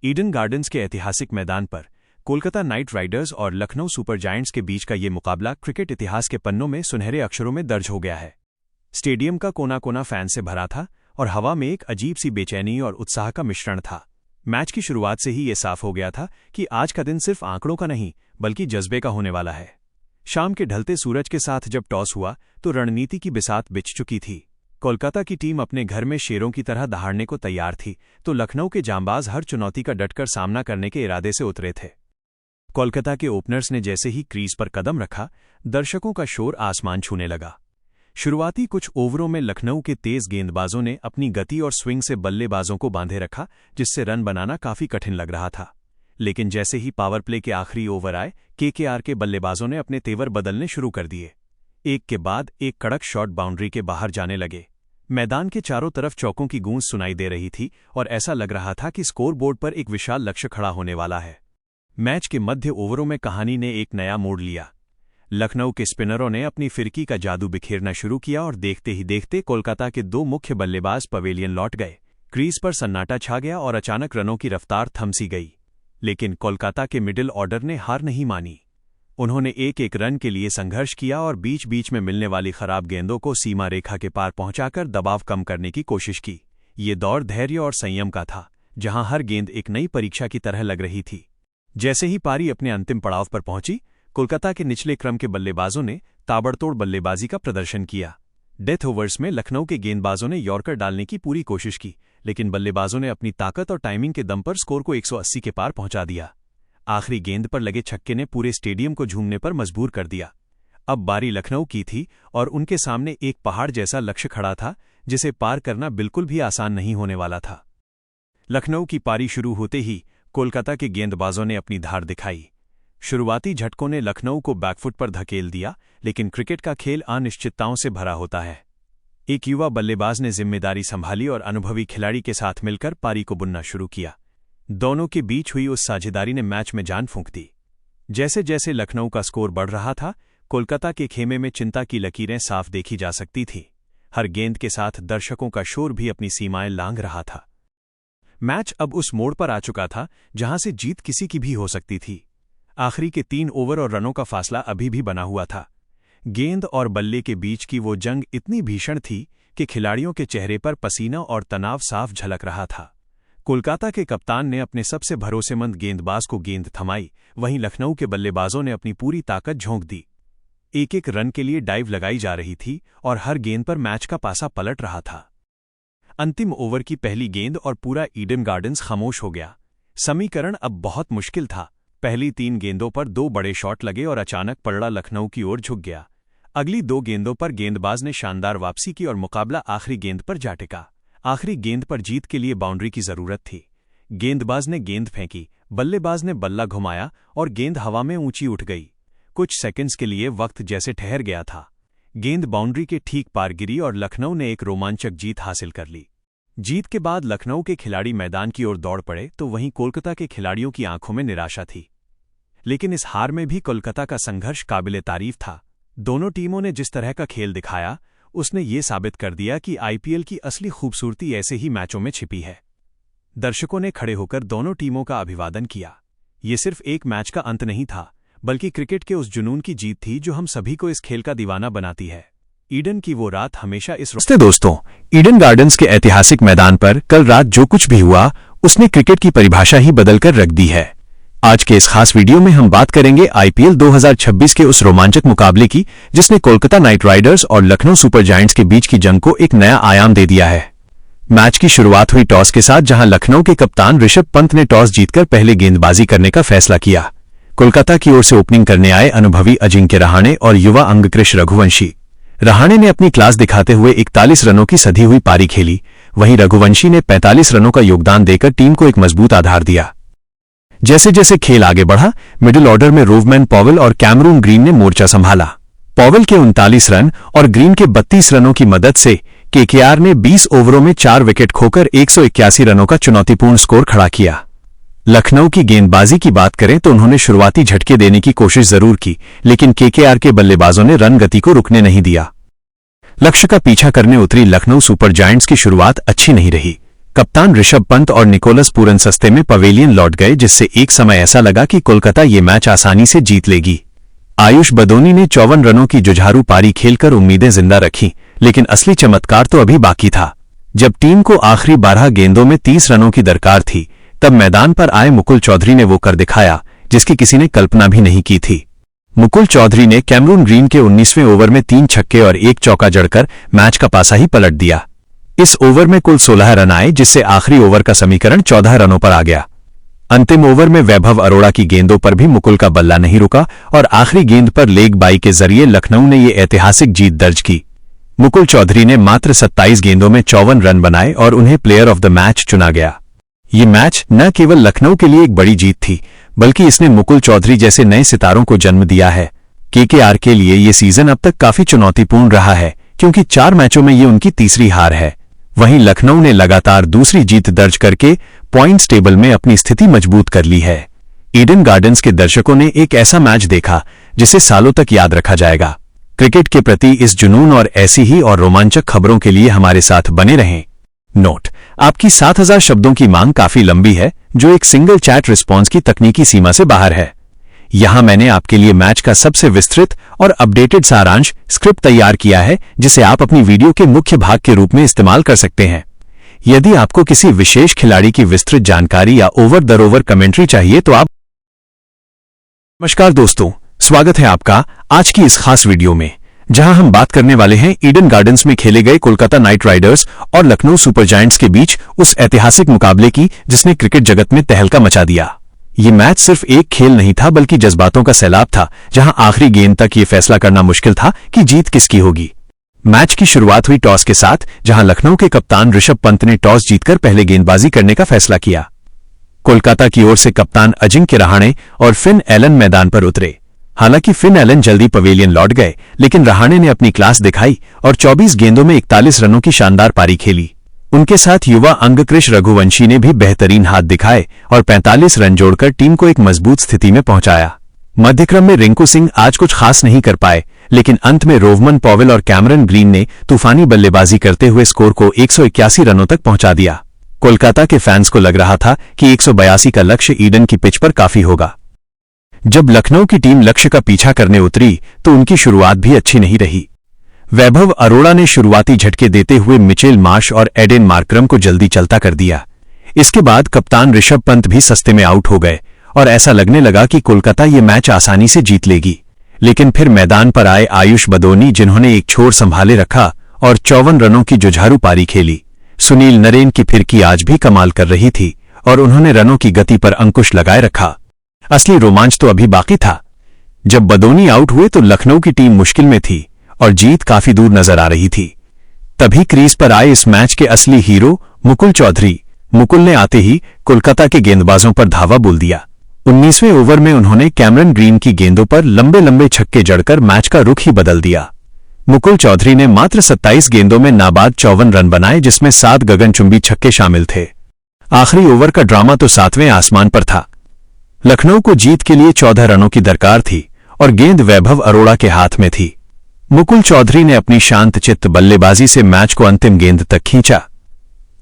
Eden gardens के ऐतिहासिक मैदान पर कोलकाता नाइट राइडर्स और लखनऊ सुपर जायंट्स के बीच का ये मुकाबला क्रिकेट इतिहास के पन्नों में सुनहरे अक्षरों में दर्ज हो गया है। स्टेडियम का कोना कोना फैन से भरा था और हवा में एक अजीब सी बेचैनी और उत्साह का मिश्रण था। मैच की शुरुआत से ही ये साफ हो गया था कि आज का दिन सिर्फ आंकड़ों का नहीं बल्कि जज्बे का होने वाला है। शाम के ढलते सूरज के साथ जब टॉस हुआ तो रणनीति की बिसात बिछ चुकी थी। कोलकाता की टीम अपने घर में शेरों की तरह दहाड़ने को तैयार थी तो लखनऊ के जांबाज हर चुनौती का डटकर सामना करने के इरादे से उतरे थे। कोलकाता के ओपनर्स ने जैसे ही क्रीज पर कदम रखा, दर्शकों का शोर आसमान छूने लगा। शुरुआती कुछ ओवरों में लखनऊ के तेज गेंदबाजों ने अपनी गति और स्विंग से बल्लेबाजों को बांधे रखा, जिससे रन बनाना काफी कठिन लग रहा था। लेकिन जैसे ही पावर प्ले के आखिरी ओवर आए, केकेआर के बल्लेबाजों ने अपने तेवर बदलने शुरू कर दिए। एक के बाद एक कड़क शॉट बाउंड्री के बाहर जाने लगे। मैदान के चारों तरफ चौकों की गूंज सुनाई दे रही थी और ऐसा लग रहा था कि स्कोरबोर्ड पर एक विशाल लक्ष्य खड़ा होने वाला है। मैच के मध्य ओवरों में कहानी ने एक नया मोड़ लिया। लखनऊ के स्पिनरों ने अपनी फिरकी का जादू बिखेरना शुरू किया और देखते ही देखते कोलकाता के दो मुख्य बल्लेबाज पवेलियन लौट गए। क्रीज पर सन्नाटा छा गया और अचानक रनों की रफ्तार थम सी गई। लेकिन कोलकाता के मिडिल ऑर्डर ने हार नहीं मानी। उन्होंने एक एक रन के लिए संघर्ष किया और बीच बीच में मिलने वाली खराब गेंदों को सीमा रेखा के पार पहुंचाकर दबाव कम करने की कोशिश की। ये दौर धैर्य और संयम का था, जहां हर गेंद एक नई परीक्षा की तरह लग रही थी। जैसे ही पारी अपने अंतिम पड़ाव पर पहुंची, कोलकाता के निचले क्रम के बल्लेबाजों ने ताबड़तोड़ बल्लेबाजी का प्रदर्शन किया। डेथ ओवर्स में लखनऊ के गेंदबाजों ने यॉर्कर डालने की पूरी कोशिश की, लेकिन बल्लेबाजों ने अपनी ताकत और टाइमिंग के दम पर स्कोर को 180 के पार पहुंचा दिया। आखिरी गेंद पर लगे छक्के ने पूरे स्टेडियम को झूमने पर मजबूर कर दिया। अब बारी लखनऊ की थी और उनके सामने एक पहाड़ जैसा लक्ष्य खड़ा था, जिसे पार करना बिल्कुल भी आसान नहीं होने वाला था। लखनऊ की पारी शुरू होते ही कोलकाता के गेंदबाजों ने अपनी धार दिखाई। शुरुआती झटकों ने लखनऊ को बैकफुट पर धकेल दिया, लेकिन क्रिकेट का खेल अनिश्चितताओं से भरा होता है। एक युवा बल्लेबाज ने जिम्मेदारी संभाली और अनुभवी खिलाड़ी के साथ मिलकर पारी को बुनना शुरू किया। दोनों के बीच हुई उस साझेदारी ने मैच में जान फूंक दी। जैसे जैसे लखनऊ का स्कोर बढ़ रहा था, कोलकाता के खेमे में चिंता की लकीरें साफ देखी जा सकती थीं। हर गेंद के साथ दर्शकों का शोर भी अपनी सीमाएं लांघ रहा था। मैच अब उस मोड़ पर आ चुका था जहां से जीत किसी की भी हो सकती थी। आखिरी के 3 ओवर और रनों का फासला अभी भी बना हुआ था। गेंद और बल्ले के बीच की वो जंग इतनी भीषण थी कि खिलाड़ियों के चेहरे पर पसीना और तनाव साफ झलक रहा था। कोलकाता के कप्तान ने अपने सबसे भरोसेमंद गेंदबाज को गेंद थमाई, वहीं लखनऊ के बल्लेबाजों ने अपनी पूरी ताकत झोंक दी। एक एक रन के लिए डाइव लगाई जा रही थी और हर गेंद पर मैच का पासा पलट रहा था। अंतिम ओवर की पहली गेंद और पूरा ईडन गार्डन्स खामोश हो गया। समीकरण अब बहुत मुश्किल था। पहली 3 गेंदों पर 2 बड़े शॉट लगे और अचानक पलड़ा लखनऊ की ओर झुक गया। अगली 2 गेंदों पर गेंदबाज ने शानदार वापसी की और मुकाबला आखिरी गेंद पर जा टिका। आखिरी गेंद पर जीत के लिए बाउंड्री की जरूरत थी। गेंदबाज ने गेंद फेंकी, बल्लेबाज ने बल्ला घुमाया और गेंद हवा में ऊंची उठ गई। कुछ सेकंड्स के लिए वक्त जैसे ठहर गया था। गेंद बाउंड्री के ठीक पार गिरी और लखनऊ ने एक रोमांचक जीत हासिल कर ली। जीत के बाद लखनऊ के खिलाड़ी मैदान की ओर दौड़ पड़े तो वहीं कोलकाता के खिलाड़ियों की आंखों में निराशा थी। लेकिन इस हार में भी कोलकाता का संघर्ष काबिले तारीफ था। दोनों टीमों ने जिस तरह का खेल दिखाया, उसने ये साबित कर दिया कि आईपीएल की असली खूबसूरती ऐसे ही मैचों में छिपी है। दर्शकों ने खड़े होकर दोनों टीमों का अभिवादन किया। ये सिर्फ एक मैच का अंत नहीं था, बल्कि क्रिकेट के उस जुनून की जीत थी जो हम सभी को इस खेल का दीवाना बनाती है। ईडन की वो रात हमेशा इस दोस्तों, ईडन गार्डन्स के ऐतिहासिक मैदान पर कल रात जो कुछ भी हुआ, उसने क्रिकेट की परिभाषा ही बदलकर रख दी है। आज के इस खास वीडियो में हम बात करेंगे आईपीएल 2026 के उस रोमांचक मुकाबले की, जिसने कोलकाता नाइट राइडर्स और लखनऊ सुपर जायंट्स के बीच की जंग को एक नया आयाम दे दिया है। मैच की शुरुआत हुई टॉस के साथ, जहां लखनऊ के कप्तान ऋषभ पंत ने टॉस जीतकर पहले गेंदबाजी करने का फैसला किया। कोलकाता की ओर से ओपनिंग करने आए अनुभवी अजिंक्य रहाणे और युवा अंगकृष रघुवंशी। रहाणे ने अपनी क्लास दिखाते हुए 41 रनों की सधी हुई पारी खेली, वहीं रघुवंशी ने 45 रनों का योगदान देकर टीम को एक मजबूत आधार दिया। जैसे जैसे खेल आगे बढ़ा, मिडिल ऑर्डर में रोवमैन पॉवेल और कैमरून ग्रीन ने मोर्चा संभाला। पॉवेल के 39 रन और ग्रीन के 32 रनों की मदद से केकेआर ने 20 ओवरों में 4 विकेट खोकर 181 रनों का चुनौतीपूर्ण स्कोर खड़ा किया। लखनऊ की गेंदबाजी की बात करें तो उन्होंने शुरुआती झटके देने की कोशिश जरूर की, लेकिन केकेआर के बल्लेबाजों ने रन गति को रुकने नहीं दिया। लक्ष्य का पीछा करने उतरी लखनऊ सुपर जायंट्स की शुरुआत अच्छी नहीं रही। कप्तान ऋषभ पंत और निकोलस पूरन सस्ते में पवेलियन लौट गए, जिससे एक समय ऐसा लगा कि कोलकाता ये मैच आसानी से जीत लेगी। आयुष बदोनी ने 54 रनों की जुझारू पारी खेलकर उम्मीदें जिंदा रखीं, लेकिन असली चमत्कार तो अभी बाकी था। जब टीम को आखिरी 12 गेंदों में 30 रनों की दरकार थी, तब मैदान पर आए मुकुल चौधरी ने वो कर दिखाया जिसकी किसी ने कल्पना भी नहीं की थी। मुकुल चौधरी ने कैमरून ग्रीन के 19वें ओवर में 3 छक्के और 1 चौका जड़कर मैच का पासा ही पलट दिया। इस ओवर में कुल 16 रन आए, जिससे आखिरी ओवर का समीकरण 14 रनों पर आ गया। अंतिम ओवर में वैभव अरोड़ा की गेंदों पर भी मुकुल का बल्ला नहीं रुका और आखिरी गेंद पर लेग बाई के जरिए लखनऊ ने ये ऐतिहासिक जीत दर्ज की। मुकुल चौधरी ने मात्र 27 गेंदों में 54 रन बनाए और उन्हें प्लेयर ऑफ द मैच चुना गया। ये मैच न केवल लखनऊ के लिए एक बड़ी जीत थी, बल्कि इसने मुकुल चौधरी जैसे नए सितारों को जन्म दिया है। केकेआर के लिए ये सीजन अब तक काफी चुनौतीपूर्ण रहा है, क्योंकि 4 मैचों में ये उनकी तीसरी हार है। वहीं लखनऊ ने लगातार दूसरी जीत दर्ज करके पॉइंट्स टेबल में अपनी स्थिति मजबूत कर ली है। ईडन गार्डन्स के दर्शकों ने एक ऐसा मैच देखा जिसे सालों तक याद रखा जाएगा। क्रिकेट के प्रति इस जुनून और ऐसी ही और रोमांचक खबरों के लिए हमारे साथ बने रहें। नोट: आपकी 7000 शब्दों की मांग काफी लंबी है, जो एक सिंगल चैट रिस्पॉन्स की तकनीकी सीमा से बाहर है। यहां मैंने आपके लिए मैच का सबसे विस्तृत और अपडेटेड सारांश स्क्रिप्ट तैयार किया है, जिसे आप अपनी वीडियो के मुख्य भाग के रूप में इस्तेमाल कर सकते हैं। यदि आपको किसी विशेष खिलाड़ी की विस्तृत जानकारी या ओवर द ओवर कमेंट्री चाहिए तो आप। नमस्कार दोस्तों, स्वागत है आपका आज की इस खास वीडियो में, जहां हम बात करने वाले हैं ईडन गार्डन्स में खेले गए कोलकाता नाइट राइडर्स और लखनऊ सुपर जायंट्स के बीच उस ऐतिहासिक मुकाबले की जिसने क्रिकेट जगत में तहलका मचा दिया। ये मैच सिर्फ एक खेल नहीं था, बल्कि जज्बातों का सैलाब था, जहां आखिरी गेंद तक ये फैसला करना मुश्किल था कि जीत किसकी होगी। मैच की शुरुआत हुई टॉस के साथ, जहां लखनऊ के कप्तान ऋषभ पंत ने टॉस जीतकर पहले गेंदबाजी करने का फैसला किया। कोलकाता की ओर से कप्तान अजिंक्य रहाणे और फिन एलन मैदान पर उतरे। हालांकि फिन एलन जल्दी पवेलियन लौट गए, लेकिन रहाणे ने अपनी क्लास दिखाई और 24 गेंदों में 41 रनों की शानदार पारी खेली। उनके साथ युवा अंगकृष रघुवंशी ने भी बेहतरीन हाथ दिखाए और 45 रन जोड़कर टीम को एक मजबूत स्थिति में पहुंचाया। मध्यक्रम में रिंकू सिंह आज कुछ खास नहीं कर पाए, लेकिन अंत में रोवमन पॉवेल और कैमरन ग्रीन ने तूफानी बल्लेबाजी करते हुए स्कोर को 181 रनों तक पहुंचा दिया। कोलकाता के फैंस को लग रहा था कि 182 का लक्ष्य ईडन की पिच पर काफी होगा। जब लखनऊ की टीम लक्ष्य का पीछा करने उतरी तो उनकी शुरुआत भी अच्छी नहीं रही। वैभव अरोड़ा ने शुरुआती झटके देते हुए मिचेल मार्श और एडेन मार्करम को जल्दी चलता कर दिया। इसके बाद कप्तान ऋषभ पंत भी सस्ते में आउट हो गए और ऐसा लगने लगा कि कोलकाता ये मैच आसानी से जीत लेगी। लेकिन फिर मैदान पर आए आयुष बदोनी, जिन्होंने एक छोर संभाले रखा और 54 रनों की जुझारू पारी खेली। सुनील नरेन की फिरकी आज भी कमाल कर रही थी और उन्होंने रनों की गति पर अंकुश लगाए रखा। असली रोमांच तो अभी बाकी था। जब बदोनी आउट हुए तो लखनऊ की टीम मुश्किल में थी और जीत काफी दूर नजर आ रही थी। तभी क्रीज पर आए इस मैच के असली हीरो मुकुल चौधरी। मुकुल ने आते ही कोलकाता के गेंदबाजों पर धावा बोल दिया। 19वें ओवर में उन्होंने कैमरन ग्रीन की गेंदों पर लंबे लंबे छक्के जड़कर मैच का रुख ही बदल दिया। मुकुल चौधरी ने मात्र 27 गेंदों में नाबाद 54 रन बनाए, जिसमें 7 गगनचुंबी छक्के शामिल थे। आखिरी ओवर का ड्रामा तो 7वें आसमान पर था। लखनऊ को जीत के लिए 14 रनों की दरकार थी और गेंद वैभव अरोड़ा के हाथ में थी। मुकुल चौधरी ने अपनी शांतचित्त बल्लेबाजी से मैच को अंतिम गेंद तक खींचा।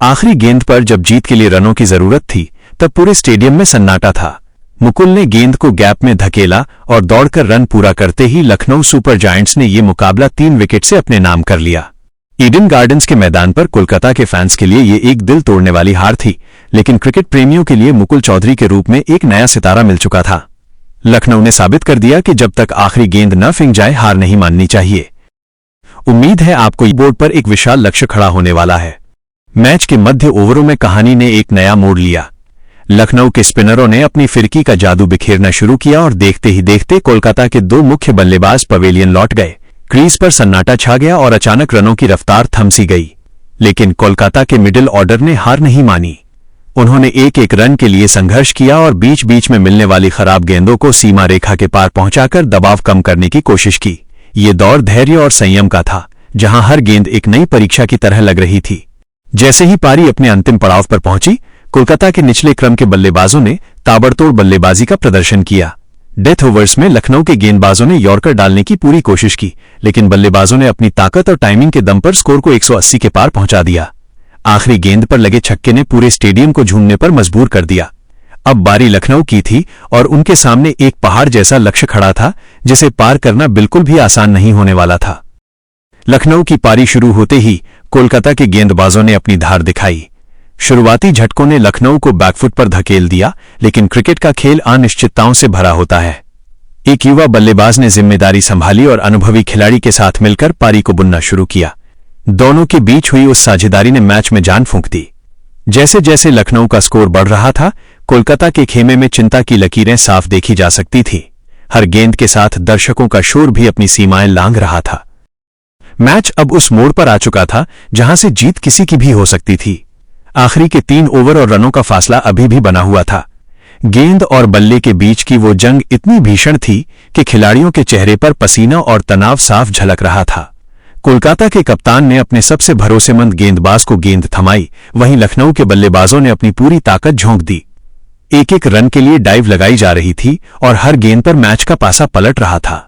आखिरी गेंद पर जब जीत के लिए रनों की जरूरत थी, तब पूरे स्टेडियम में सन्नाटा था। मुकुल ने गेंद को गैप में धकेला और दौड़कर रन पूरा करते ही लखनऊ सुपर जायंट्स ने यह मुकाबला 3 विकेट से अपने नाम कर लिया। ईडन गार्डन्स के मैदान पर कोलकाता के फैंस के लिए ये एक दिल तोड़ने वाली हार थी, लेकिन क्रिकेट प्रेमियों के लिए मुकुल चौधरी के रूप में एक नया सितारा मिल चुका था। लखनऊ ने साबित कर दिया कि जब तक आखिरी गेंद न फिंक जाए, हार नहीं माननी चाहिए। उम्मीद है आपको बोर्ड पर एक विशाल लक्ष्य खड़ा होने वाला है। मैच के मध्य ओवरों में कहानी ने एक नया मोड़ लिया। लखनऊ के स्पिनरों ने अपनी फिरकी का जादू बिखेरना शुरू किया और देखते ही देखते कोलकाता के 2 मुख्य बल्लेबाज पवेलियन लौट गए। क्रीज पर सन्नाटा छा गया और अचानक रनों की रफ्तार थम सी गई। लेकिन कोलकाता के मिडिल ऑर्डर ने हार नहीं मानी। उन्होंने एक रन के लिए संघर्ष किया और बीच बीच में मिलने वाली खराब गेंदों को सीमा रेखा के पार पहुंचाकर दबाव कम करने की कोशिश की। ये दौर धैर्य और संयम का था, जहां हर गेंद एक नई परीक्षा की तरह लग रही थी। जैसे ही पारी अपने अंतिम पड़ाव पर पहुंची, कोलकाता के निचले क्रम के बल्लेबाजों ने ताबड़तोड़ बल्लेबाजी का प्रदर्शन किया। डेथ ओवर्स में लखनऊ के गेंदबाजों ने यॉर्कर डालने की पूरी कोशिश की, लेकिन बल्लेबाजों ने अपनी ताकत और टाइमिंग के दम पर स्कोर को 180 के पार पहुंचा दिया। आखिरी गेंद पर लगे छक्के ने पूरे स्टेडियम को झूमने पर मजबूर कर दिया। अब बारी लखनऊ की थी और उनके सामने एक पहाड़ जैसा लक्ष्य खड़ा था जिसे पार करना बिल्कुल भी आसान नहीं होने वाला था। लखनऊ की पारी शुरू होते ही कोलकाता के गेंदबाजों ने अपनी धार दिखाई। शुरुआती झटकों ने लखनऊ को बैकफुट पर धकेल दिया, लेकिन क्रिकेट का खेल अनिश्चितताओं से भरा होता है। एक युवा बल्लेबाज ने जिम्मेदारी संभाली और अनुभवी खिलाड़ी के साथ मिलकर पारी को बुनना शुरू किया। दोनों के बीच हुई उस साझेदारी ने मैच में जान फूंक दी। जैसे जैसे लखनऊ का स्कोर बढ़ रहा था, कोलकाता के खेमे में चिंता की लकीरें साफ देखी जा सकती थी। हर गेंद के साथ दर्शकों का शोर भी अपनी सीमाएं लांघ रहा था। मैच अब उस मोड़ पर आ चुका था जहां से जीत किसी की भी हो सकती थी। आखिरी के 3 ओवर और रनों का फासला अभी भी बना हुआ था। गेंद और बल्ले के बीच की वो जंग इतनी भीषण थी कि खिलाड़ियों के चेहरे पर पसीना और तनाव साफ झलक रहा था। कोलकाता के कप्तान ने अपने सबसे भरोसेमंद गेंदबाज को गेंद थमाई, वहीं लखनऊ के बल्लेबाजों ने अपनी पूरी ताकत झोंक दी। एक एक रन के लिए डाइव लगाई जा रही थी और हर गेंद पर मैच का पासा पलट रहा था।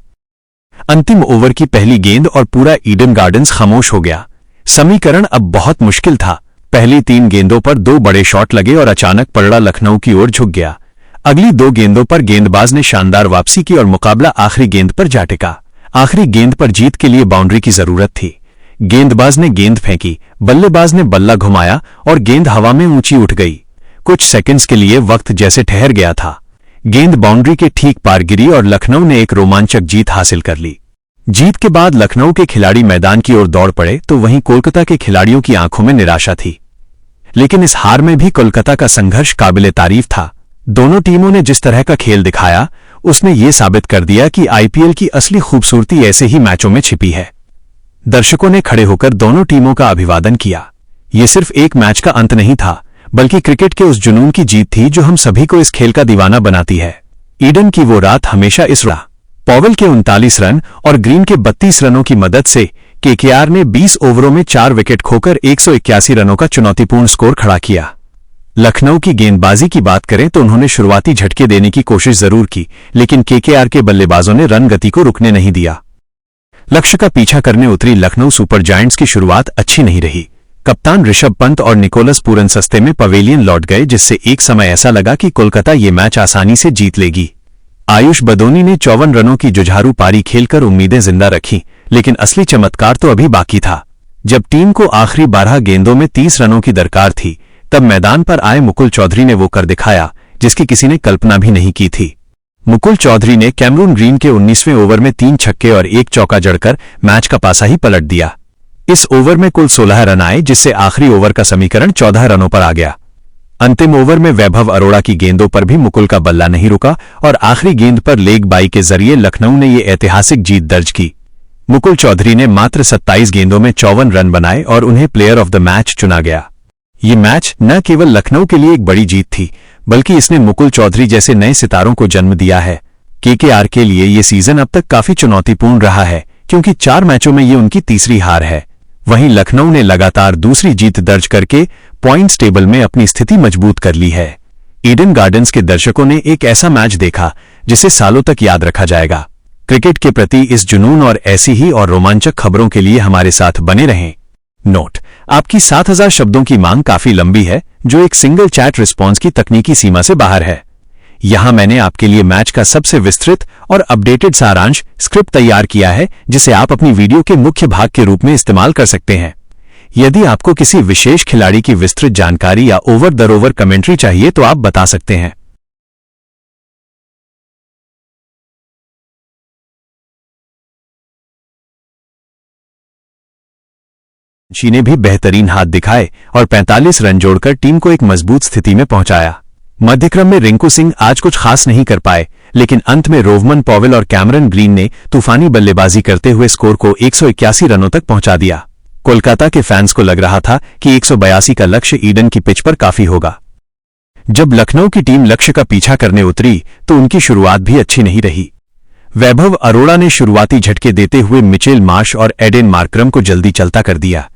अंतिम ओवर की पहली गेंद और पूरा ईडन गार्डन्स खामोश हो गया। समीकरण अब बहुत मुश्किल था। पहली 3 गेंदों पर 2 बड़े शॉट लगे और अचानक पलड़ा लखनऊ की ओर झुक गया। अगली 2 गेंदों पर गेंदबाज ने शानदार वापसी की और मुकाबला आखिरी गेंद पर जा टिका। आखिरी गेंद पर जीत के लिए बाउंड्री की जरूरत थी। गेंदबाज ने गेंद फेंकी, बल्लेबाज ने बल्ला घुमाया और गेंद हवा में ऊंची उठ गई। कुछ सेकंड्स के लिए वक्त जैसे ठहर गया था। गेंद बाउंड्री के ठीक पार गिरी और लखनऊ ने एक रोमांचक जीत हासिल कर ली। जीत के बाद लखनऊ के खिलाड़ी मैदान की ओर दौड़ पड़े तो वहीं कोलकाता के खिलाड़ियों की आंखों में निराशा थी। लेकिन इस हार में भी कोलकाता का संघर्ष काबिले तारीफ था। दोनों टीमों ने जिस तरह का खेल दिखाया, उसने ये साबित कर दिया कि आईपीएल की असली खूबसूरती ऐसे ही मैचों में छिपी है। दर्शकों ने खड़े होकर दोनों टीमों का अभिवादन किया। ये सिर्फ एक मैच का अंत नहीं था, बल्कि क्रिकेट के उस जुनून की जीत थी जो हम सभी को इस खेल का दीवाना बनाती है। ईडन की वो रात हमेशा इस रहा। पॉवेल के 39 रन और ग्रीन के 32 रनों की मदद से केकेआर ने 20 ओवरों में 4 विकेट खोकर 181 रनों का चुनौतीपूर्ण स्कोर खड़ा किया। लखनऊ की गेंदबाजी की बात करें तो उन्होंने शुरुआती झटके देने की कोशिश जरूर की, लेकिन केकेआर के बल्लेबाजों ने रन गति को रुकने नहीं दिया। लक्ष्य का पीछा करने उतरी लखनऊ सुपर जायंट्स की शुरुआत अच्छी नहीं रही। कप्तान ऋषभ पंत और निकोलस पूरन सस्ते में पवेलियन लौट गए, जिससे एक समय ऐसा लगा कि कोलकाता ये मैच आसानी से जीत लेगी। आयुष बदोनी ने 54 रनों की जुझारू पारी खेलकर उम्मीदें जिंदा रखीं, लेकिन असली चमत्कार तो अभी बाकी था। जब टीम को आखिरी 12 गेंदों में 30 रनों की दरकार थी, तब मैदान पर आए मुकुल चौधरी ने वो कर दिखाया जिसकी किसी ने कल्पना भी नहीं की थी। मुकुल चौधरी ने कैमरून ग्रीन के 19वें ओवर में 3 छक्के और 1 चौका जड़कर मैच का पासा ही पलट दिया। इस ओवर में कुल 16 रन आए, जिससे आखिरी ओवर का समीकरण 14 रनों पर आ गया। अंतिम ओवर में वैभव अरोड़ा की गेंदों पर भी मुकुल का बल्ला नहीं रुका और आखिरी गेंद पर लेग बाई के जरिए लखनऊ ने ये ऐतिहासिक जीत दर्ज की। मुकुल चौधरी ने मात्र 27 गेंदों में 54 रन बनाए और उन्हें प्लेयर ऑफ द मैच चुना गया। ये मैच न केवल लखनऊ के लिए एक बड़ी जीत थी, बल्कि इसने मुकुल चौधरी जैसे नए सितारों को जन्म दिया है। केकेआर के लिए ये सीजन अब तक काफी चुनौतीपूर्ण रहा है, क्योंकि 4 मैचों में ये उनकी तीसरी हार है। वहीं लखनऊ ने लगातार दूसरी जीत दर्ज करके पॉइंट्स टेबल में अपनी स्थिति मजबूत कर ली है। ईडन गार्डन्स के दर्शकों ने एक ऐसा मैच देखा जिसे सालों तक याद रखा जाएगा। क्रिकेट के प्रति इस जुनून और ऐसी ही और रोमांचक खबरों के लिए हमारे साथ बने रहें। नोट: आपकी 7000 शब्दों की मांग काफी लंबी है, जो एक सिंगल चैट रिस्पॉन्स की तकनीकी सीमा से बाहर है। यहां मैंने आपके लिए मैच का सबसे विस्तृत और अपडेटेड सारांश स्क्रिप्ट तैयार किया है, जिसे आप अपनी वीडियो के मुख्य भाग के रूप में इस्तेमाल कर सकते हैं। यदि आपको किसी विशेष खिलाड़ी की विस्तृत जानकारी या ओवर द ओवर कमेंट्री चाहिए तो आप बता सकते हैं। ने भी बेहतरीन हाथ दिखाए और 45 रन जोड़कर टीम को एक मजबूत स्थिति में पहुंचाया। मध्यक्रम में रिंकू सिंह आज कुछ खास नहीं कर पाए, लेकिन अंत में रोवमन पॉवेल और कैमरन ग्रीन ने तूफानी बल्लेबाजी करते हुए स्कोर को 181 रनों तक पहुंचा दिया। कोलकाता के फैंस को लग रहा था कि 182 का लक्ष्य ईडन की पिच पर काफी होगा। जब लखनऊ की टीम लक्ष्य का पीछा करने उतरी तो उनकी शुरुआत भी अच्छी नहीं रही। वैभव अरोड़ा ने शुरुआती झटके देते हुए मिचेल मार्श और एडेन मार्करम को जल्दी चलता कर दिया।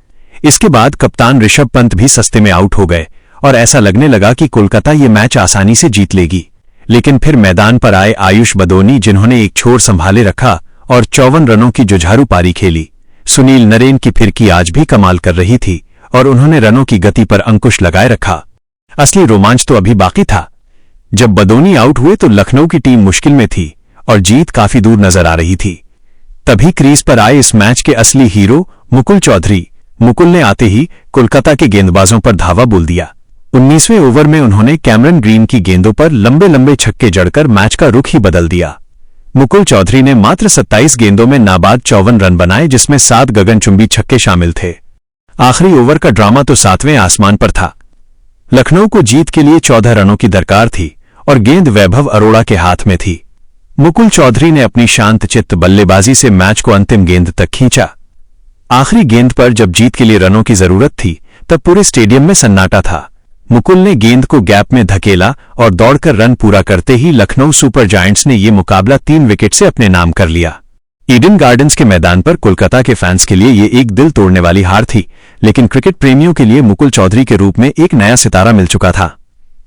इसके बाद कप्तान ऋषभ पंत भी सस्ते में आउट हो गए और ऐसा लगने लगा कि कोलकाता ये मैच आसानी से जीत लेगी। लेकिन फिर मैदान पर आए आयुष बदोनी, जिन्होंने एक छोर संभाले रखा और 54 रनों की जुझारू पारी खेली। सुनील नरेन की फिरकी आज भी कमाल कर रही थी और उन्होंने रनों की गति पर अंकुश लगाए रखा। असली रोमांच तो अभी बाकी था। जब बदोनी आउट हुए तो लखनऊ की टीम मुश्किल में थी और जीत काफी दूर नजर आ रही थी। तभी क्रीज पर आए इस मैच के असली हीरो मुकुल चौधरी। मुकुल ने आते ही कोलकाता के गेंदबाजों पर धावा बोल दिया। 19वें ओवर में उन्होंने कैमरन ग्रीन की गेंदों पर लंबे लंबे छक्के जड़कर मैच का रुख ही बदल दिया। मुकुल चौधरी ने मात्र 27 गेंदों में नाबाद 54 रन बनाए, जिसमें 7 गगनचुंबी छक्के शामिल थे। आखिरी ओवर का ड्रामा तो 7वें आसमान पर था। लखनऊ को जीत के लिए 14 रनों की दरकार थी और गेंद वैभव अरोड़ा के हाथ में थी। मुकुल चौधरी ने अपनी शांतचित्त बल्लेबाजी से मैच को अंतिम गेंद तक खींचा। आखिरी गेंद पर जब जीत के लिए रनों की जरूरत थी तब पूरे स्टेडियम में सन्नाटा था। मुकुल ने गेंद को गैप में धकेला और दौड़कर रन पूरा करते ही लखनऊ सुपर जायंट्स ने यह मुकाबला 3 विकेट से अपने नाम कर लिया। ईडन गार्डन्स के मैदान पर कोलकाता के फैंस के लिए यह एक दिल तोड़ने वाली हार थी, लेकिन क्रिकेट प्रेमियों के लिए मुकुल चौधरी के रूप में एक नया सितारा मिल चुका था।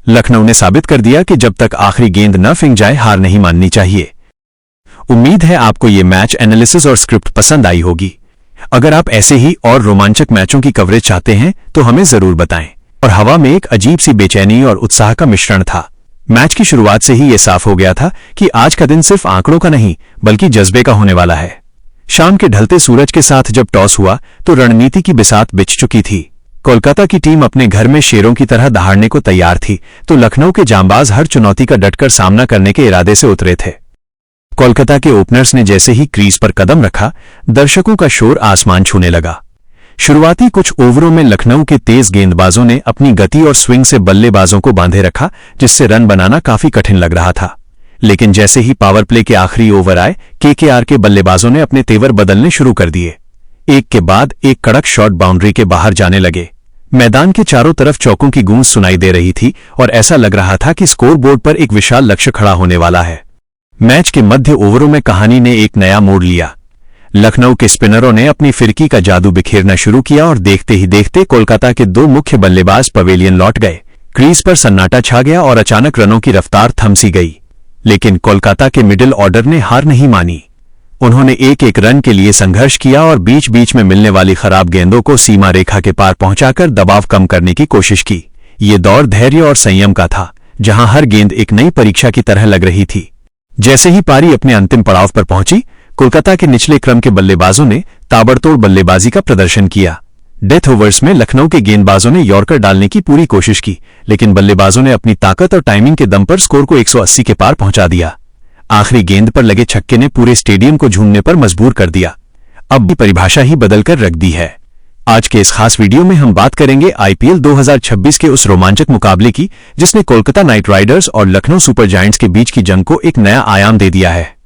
लखनऊ ने साबित कर दिया कि जब तक आखिरी गेंद न फिंक जाए हार नहीं माननी चाहिए। उम्मीद है आपको ये मैच एनालिसिस और स्क्रिप्ट पसंद आई होगी। अगर आप ऐसे ही और रोमांचक मैचों की कवरेज चाहते हैं तो हमें जरूर बताएं। और हवा में एक अजीब सी बेचैनी और उत्साह का मिश्रण था। मैच की शुरुआत से ही यह साफ हो गया था कि आज का दिन सिर्फ आंकड़ों का नहीं बल्कि जज्बे का होने वाला है। शाम के ढलते सूरज के साथ जब टॉस हुआ तो रणनीति की बिसात बिछ चुकी थी। कोलकाता की टीम अपने घर में शेरों की तरह दहाड़ने को तैयार थी, तो लखनऊ के जांबाज हर चुनौती का डटकर सामना करने के इरादे से उतरे थे। कोलकाता के ओपनर्स ने जैसे ही क्रीज पर कदम रखा, दर्शकों का शोर आसमान छूने लगा। शुरुआती कुछ ओवरों में लखनऊ के तेज गेंदबाजों ने अपनी गति और स्विंग से बल्लेबाजों को बांधे रखा, जिससे रन बनाना काफी कठिन लग रहा था। लेकिन जैसे ही पावर प्ले के आखिरी ओवर आए, केकेआर के बल्लेबाजों ने अपने तेवर बदलने शुरू कर दिए। एक के बाद एक कड़क शॉट बाउंड्री के बाहर जाने लगे। मैदान के चारों तरफ चौकों की गूंज सुनाई दे रही थी और ऐसा लग रहा था कि स्कोरबोर्ड पर एक विशाल लक्ष्य खड़ा होने वाला है। मैच के मध्य ओवरों में कहानी ने एक नया मोड़ लिया। लखनऊ के स्पिनरों ने अपनी फिरकी का जादू बिखेरना शुरू किया और देखते ही देखते कोलकाता के 2 मुख्य बल्लेबाज पवेलियन लौट गए। क्रीज पर सन्नाटा छा गया और अचानक रनों की रफ्तार थम सी गई। लेकिन कोलकाता के मिडिल ऑर्डर ने हार नहीं मानी। उन्होंने एक एक रन के लिए संघर्ष किया और बीच बीच में मिलने वाली खराब गेंदों को सीमा रेखा के पार पहुंचाकर दबाव कम करने की कोशिश की। ये दौर धैर्य और संयम का था, जहां हर गेंद एक नई परीक्षा की तरह लग रही थी। जैसे ही पारी अपने अंतिम पड़ाव पर पहुंची, कोलकाता के निचले क्रम के बल्लेबाजों ने ताबड़तोड़ बल्लेबाजी का प्रदर्शन किया। डेथ ओवर्स में लखनऊ के गेंदबाजों ने यॉर्कर डालने की पूरी कोशिश की, लेकिन बल्लेबाजों ने अपनी ताकत और टाइमिंग के दम पर स्कोर को 180 के पार पहुंचा दिया। आखिरी गेंद पर लगे छक्के ने पूरे स्टेडियम को झूमने पर मजबूर कर दिया। अब भी परिभाषा ही बदलकर रख दी है। आज के इस खास वीडियो में हम बात करेंगे आईपीएल 2026 के उस रोमांचक मुकाबले की, जिसने कोलकाता नाइट राइडर्स और लखनऊ सुपर जायंट्स के बीच की जंग को एक नया आयाम दे दिया है।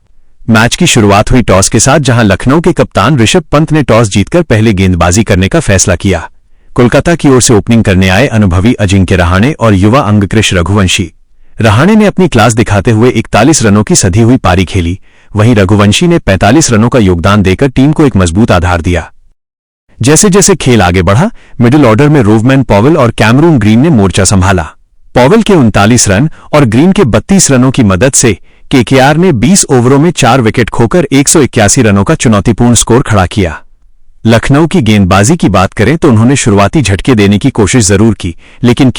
मैच की शुरुआत हुई टॉस के साथ, जहां लखनऊ के कप्तान ऋषभ पंत ने टॉस जीतकर पहले गेंदबाजी करने का फैसला किया। कोलकाता की ओर से ओपनिंग करने आए अनुभवी अजिंक्य रहाणे और युवा अंगकृष रघुवंशी। रहाणे ने अपनी क्लास दिखाते हुए 41 रनों की सधी हुई पारी खेली, वहीं रघुवंशी ने 45 रनों का योगदान देकर टीम को एक मजबूत आधार दिया। जैसे जैसे खेल आगे बढ़ा, मिडिल ऑर्डर में रोवमैन पॉवेल और कैमरून ग्रीन ने मोर्चा संभाला। पॉवेल के 39 रन और ग्रीन के 32 रनों की मदद से केकेआर ने 20 ओवरों में 4 विकेट खोकर 181 रनों का चुनौतीपूर्ण स्कोर खड़ा किया। लखनऊ की गेंदबाजी की बात करें तो उन्होंने शुरुआती झटके देने की कोशिश जरूर की, लेकिन